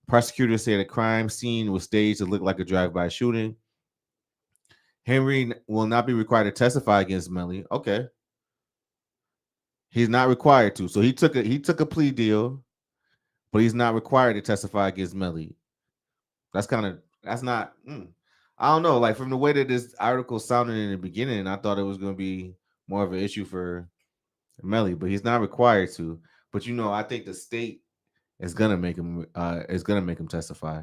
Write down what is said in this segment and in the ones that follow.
Prosecutors say the crime scene was staged to look like a drive-by shooting. Henry will not be required to testify against Melly. Okay, he's not required to. So he took a plea deal, but he's not required to testify against Melly. That's not. I don't know. Like from the way that this article sounded in the beginning, I thought it was going to be more of an issue for Melly, but he's not required to. But I think the state is gonna make him testify.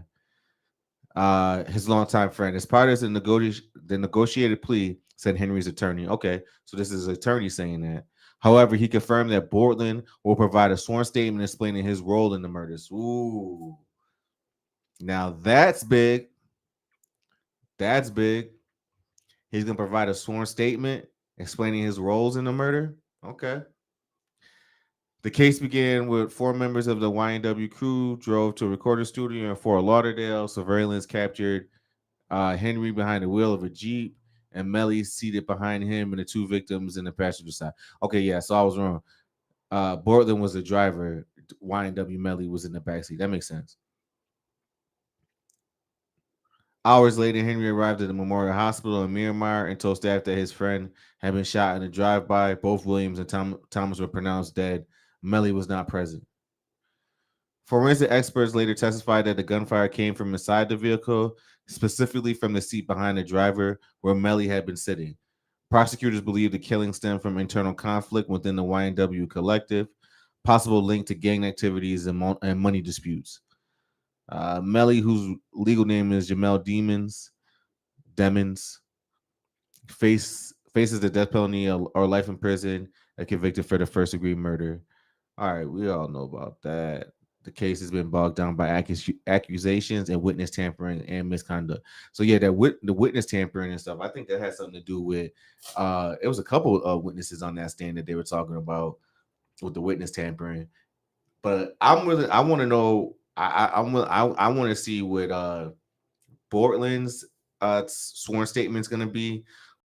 His longtime friend, as part of the negotiated plea, said Henry's attorney. Okay, so this is his attorney saying that. However, he confirmed that Bortland will provide a sworn statement explaining his role in the murders. Ooh, now that's big. That's big. He's gonna provide a sworn statement explaining his roles in the murder. Okay. The case began with four members of the YNW crew drove to a recording studio in Fort Lauderdale. Surveillance captured Henry behind the wheel of a Jeep and Melly seated behind him and the two victims in the passenger side. Okay, yeah, so I was wrong. Bortland was the driver. YNW Melly was in the backseat. That makes sense. Hours later, Henry arrived at the Memorial Hospital in Miramar and told staff that his friend had been shot in a drive-by. Both Williams and Thomas were pronounced dead. Melly was not present. Forensic experts later testified that the gunfire came from inside the vehicle, specifically from the seat behind the driver where Melly had been sitting. Prosecutors believe the killing stemmed from internal conflict within the YNW collective, possible link to gang activities and money disputes. Melly, whose legal name is Jamel Demons, faces the death penalty or life in prison and convicted for the first degree murder. All right, we all know about that. The case has been bogged down by accusations and witness tampering and misconduct. So yeah, the witness tampering and stuff. I think that has something to do with. It was a couple of witnesses on that stand that they were talking about with the witness tampering. But I want to know. I want to see what Bortland's sworn statement is going to be.